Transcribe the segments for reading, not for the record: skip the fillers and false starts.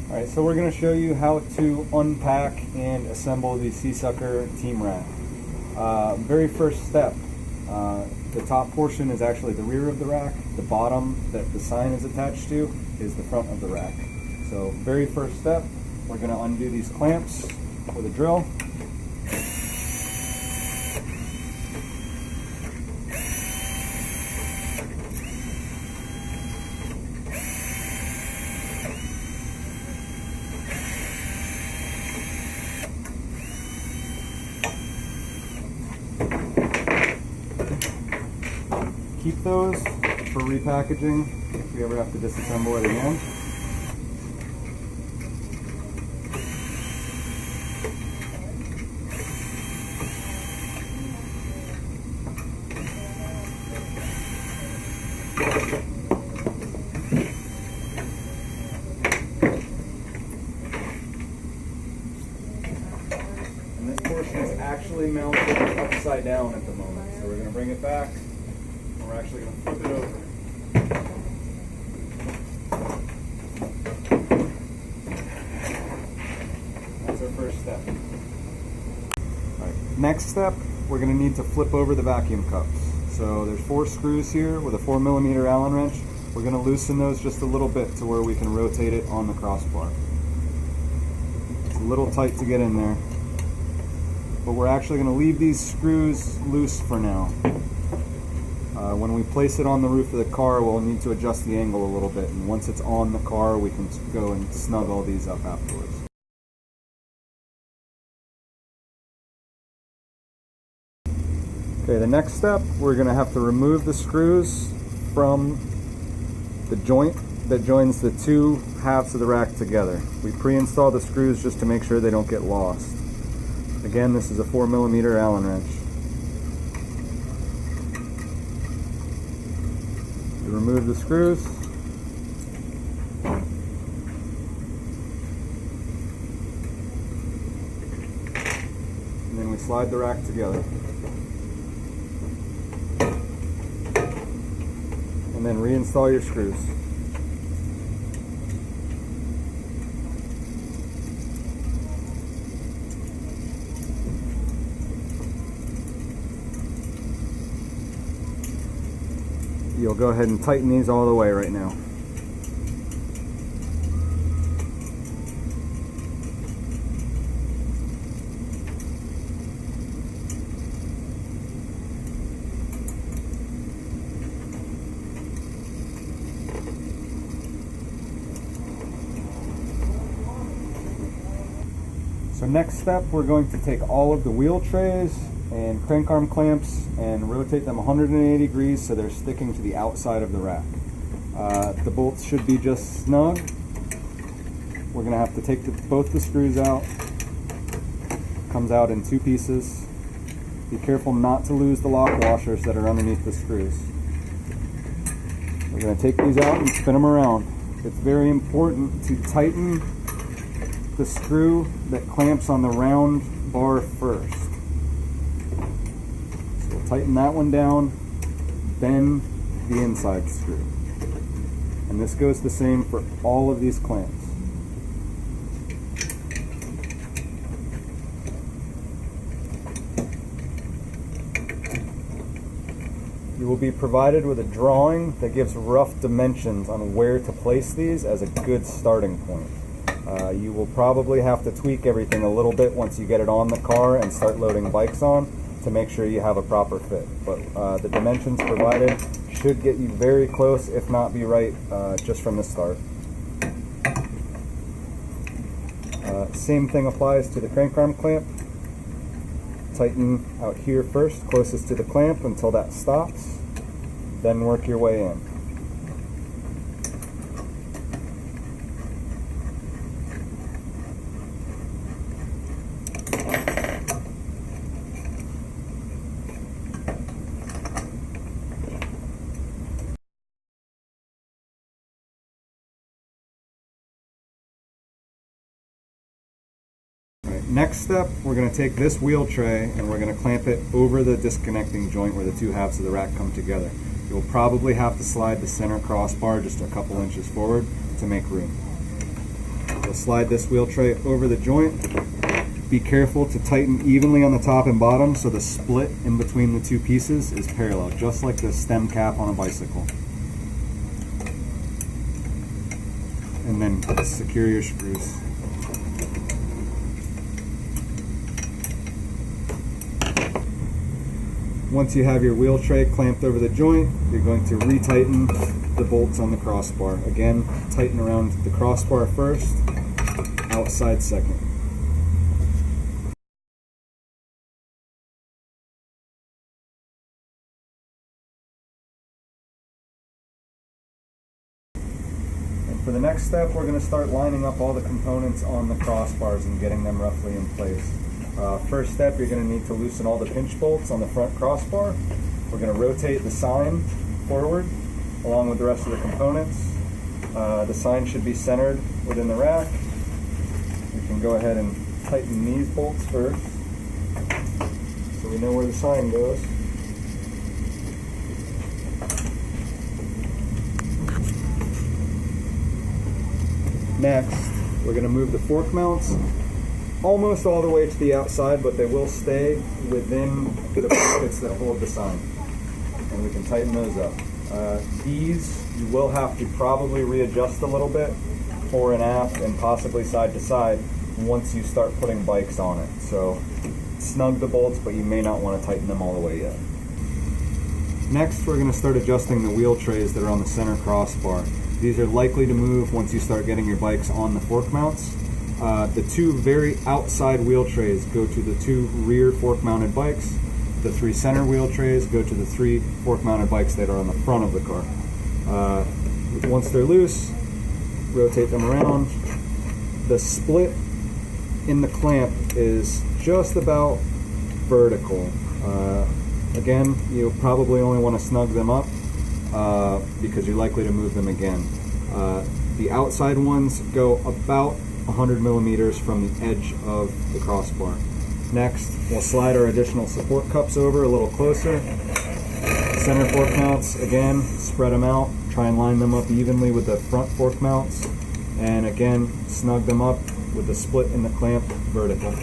Alright, so we're going to show you how to unpack and assemble the SeaSucker Team Rack. Very first step, the top portion is actually the rear of the rack. The bottom that the sign is attached to is the front of the rack. So very first step, we're going to undo these clamps with a drill. Keep those for repackaging if we ever have to disassemble it again. And this portion is actually mounted upside down at the moment, so we're going to bring it back. We're actually going to flip it over. That's our first step. All right. Next step, we're going to need to flip over the vacuum cups. So there's 4 screws here with a 4mm Allen wrench. We're going to loosen those just a little bit to where we can rotate it on the crossbar. It's a little tight to get in there, but we're actually going to leave these screws loose for now. When we place it on the roof of the car, we'll need to adjust the angle a little bit, and once it's on the car, we can go and snug all these up afterwards. Okay, the next step, we're going to have to remove the screws from the joint that joins the 2 halves of the rack together. We pre-install the screws just to make sure they don't get lost. Again, this is a 4mm Allen wrench. We remove the screws. And then we slide the rack together. And then reinstall your screws. You'll go ahead and tighten these all the way right now. So next step, we're going to take all of the wheel trays and crank arm clamps and rotate them 180 degrees so they're sticking to the outside of the rack. The bolts should be just snug. We're going to have to take both the screws out. Comes out in 2 pieces. Be careful not to lose the lock washers that are underneath the screws. We're going to take these out and spin them around. It's very important to tighten the screw that clamps on the round bar first. Tighten that one down, then the inside screw. And this goes the same for all of these clamps. You will be provided with a drawing that gives rough dimensions on where to place these as a good starting point. You will probably have to tweak everything a little bit once you get it on the car and start loading bikes on, to make sure you have a proper fit. But the dimensions provided should get you very close, if not be right, just from the start. Same thing applies to the crank arm clamp. Tighten out here first, closest to the clamp until that stops, then work your way in. Next step, we're going to take this wheel tray and we're going to clamp it over the disconnecting joint where the 2 halves of the rack come together. You'll probably have to slide the center crossbar just a couple inches forward to make room. You'll slide this wheel tray over the joint. Be careful to tighten evenly on the top and bottom so the split in between the two pieces is parallel, just like the stem cap on a bicycle. And then secure your screws. Once you have your wheel tray clamped over the joint, you're going to retighten the bolts on the crossbar. Again, tighten around the crossbar first, outside second. For the next step, we're going to start lining up all the components on the crossbars and getting them roughly in place. First step, you're going to need to loosen all the pinch bolts on the front crossbar. We're going to rotate the sign forward along with the rest of the components. The sign should be centered within the rack. We can go ahead and tighten these bolts first so we know where the sign goes. Next, we're going to move the fork mounts almost all the way to the outside, but they will stay within the brackets that hold the sign. And we can tighten those up. These you will have to probably readjust a little bit fore and aft and possibly side to side once you start putting bikes on it. So snug the bolts, but you may not want to tighten them all the way yet. Next, we're going to start adjusting the wheel trays that are on the center crossbar. These are likely to move once you start getting your bikes on the fork mounts. The two very outside wheel trays go to the two rear fork mounted bikes. The three center wheel trays go to the three fork mounted bikes that are on the front of the car. Once they're loose, rotate them around. The split in the clamp is just about vertical. Again, you'll probably only want to snug them up because you're likely to move them again. The outside ones go about 100 millimeters from the edge of the crossbar. Next, we'll slide our additional support cups over a little closer. Center fork mounts, again, spread them out. Try and line them up evenly with the front fork mounts. And again, snug them up with the split in the clamp vertical.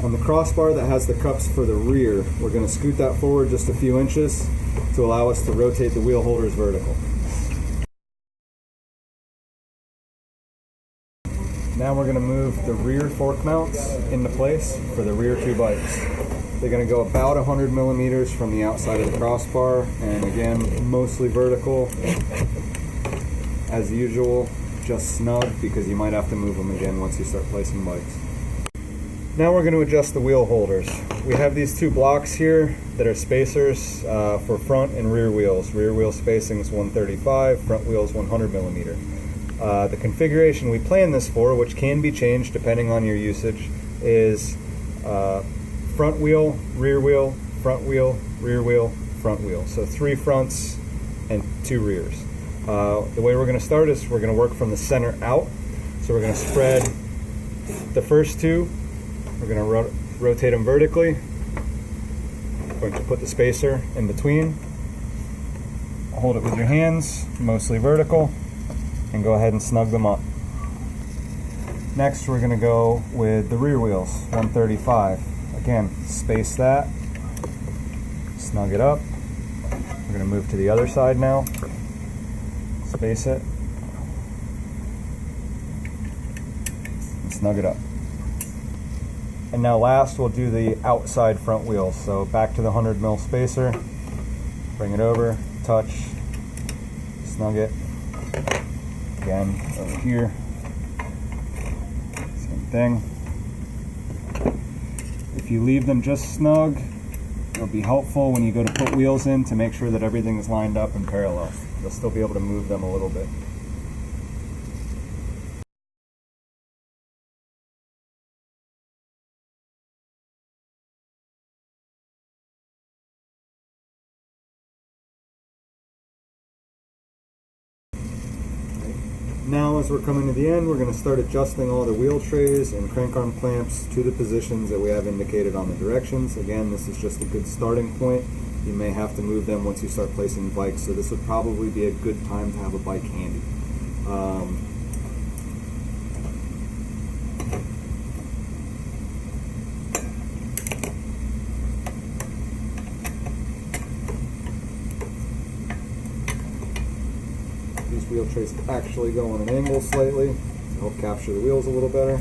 On the crossbar that has the cups for the rear, we're going to scoot that forward just a few inches to allow us to rotate the wheel holders vertical. Now we're going to move the rear fork mounts into place for the rear two bikes. They're going to go about 100 millimeters from the outside of the crossbar, and again, mostly vertical. As usual, just snug because you might have to move them again once you start placing bikes. Now we're going to adjust the wheel holders. We have these two blocks here that are spacers for front and rear wheels. Rear wheel spacing is 135, front wheel is 100 millimeter. The configuration we plan this for, which can be changed depending on your usage, is front wheel, rear wheel, front wheel, rear wheel, front wheel. So 3 fronts and 2 rears. The way we're going to start is we're going to work from the center out. So we're going to spread the first 2. We're going to rotate them vertically. Going to put the spacer in between. Hold it with your hands, mostly vertical, and go ahead and snug them up. Next, we're going to go with the rear wheels, 135. Again, space that, snug it up. We're going to move to the other side now. Space it, and snug it up. And now last, we'll do the outside front wheels. So back to the 100 mil spacer, bring it over, touch, snug it. Again, over here, same thing. If you leave them just snug, it'll be helpful when you go to put wheels in to make sure that everything is lined up and parallel. You'll still be able to move them a little bit. Now, as we're coming to the end, we're going to start adjusting all the wheel trays and crank arm clamps to the positions that we have indicated on the directions. Again, this is just a good starting point. you may have to move them once you start placing bikes, so this would probably be a good time to have a bike handy. These wheel trays actually go on an angle slightly to help capture the wheels a little better.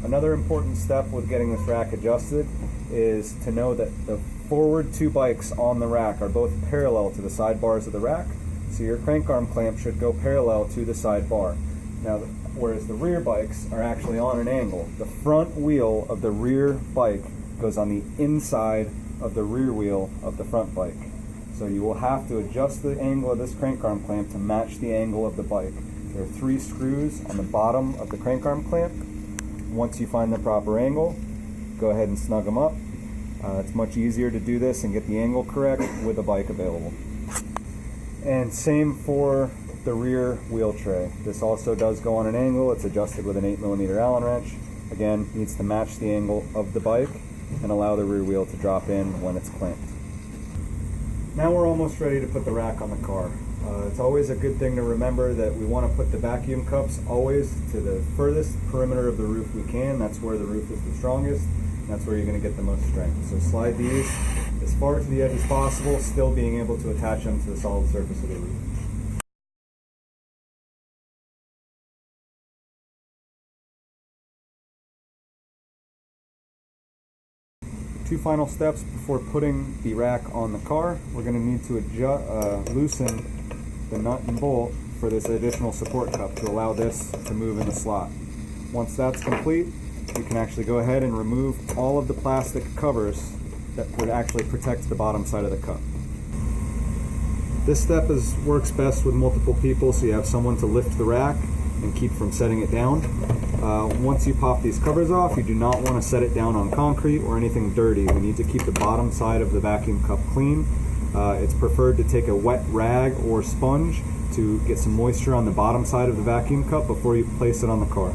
Another important step with getting this rack adjusted is to know that the forward two bikes on the rack are both parallel to the side bars of the rack, so your crank arm clamp should go parallel to the side bar. Now, whereas the rear bikes are actually on an angle, the front wheel of the rear bike goes on the inside of the rear wheel of the front bike. So you will have to adjust the angle of this crank arm clamp to match the angle of the bike. There are 3 screws on the bottom of the crank arm clamp. Once you find the proper angle, go ahead and snug them up. It's much easier to do this and get the angle correct with a bike available. And same for the rear wheel tray. This also does go on an angle. It's adjusted with an 8mm Allen wrench. Again, needs to match the angle of the bike and allow the rear wheel to drop in when it's clamped. Now we're almost ready to put the rack on the car. It's always a good thing to remember that we want to put the vacuum cups always to the furthest perimeter of the roof we can. That's where the roof is the strongest. That's where you're going to get the most strength. So slide these as far to the edge as possible, still being able to attach them to the solid surface of the roof. Two final steps before putting the rack on the car. We're going to need to loosen the nut and bolt for this additional support cup to allow this to move in the slot. Once that's complete, you can actually go ahead and remove all of the plastic covers that would actually protect the bottom side of the cup. This step works best with multiple people, so you have someone to lift the rack and keep from setting it down. Once you pop these covers off, you do not want to set it down on concrete or anything dirty. We need to keep the bottom side of the vacuum cup clean. It's preferred to take a wet rag or sponge to get some moisture on the bottom side of the vacuum cup before you place it on the car.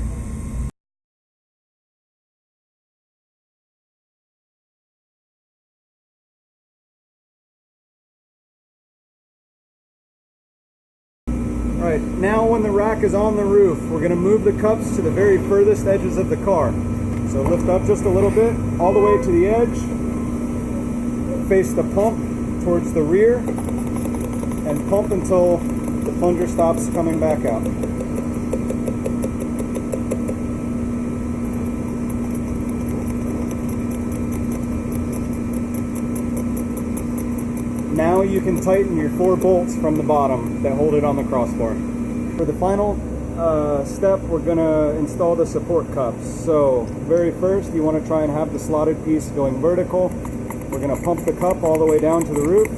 Alright, now when the rack is on the roof, we're going to move the cups to the very furthest edges of the car. So lift up just a little bit, all the way to the edge, face the pump towards the rear, and pump until the plunger stops coming back out. Now you can tighten your 4 bolts from the bottom that hold it on the crossbar. For the final step, we're going to install the support cups. So very first, you want to try and have the slotted piece going vertical. We're going to pump the cup all the way down to the roof.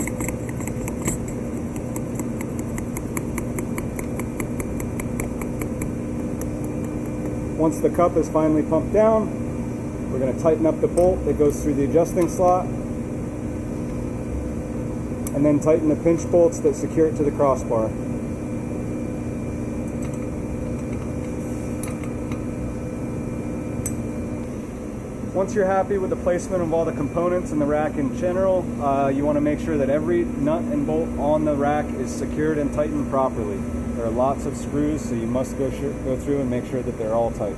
Once the cup is finally pumped down, we're going to tighten up the bolt that goes through the adjusting slot, and then tighten the pinch bolts that secure it to the crossbar. Once you're happy with the placement of all the components in the rack in general, you want to make sure that every nut and bolt on the rack is secured and tightened properly. There are lots of screws, so you must go through and make sure that they're all tight.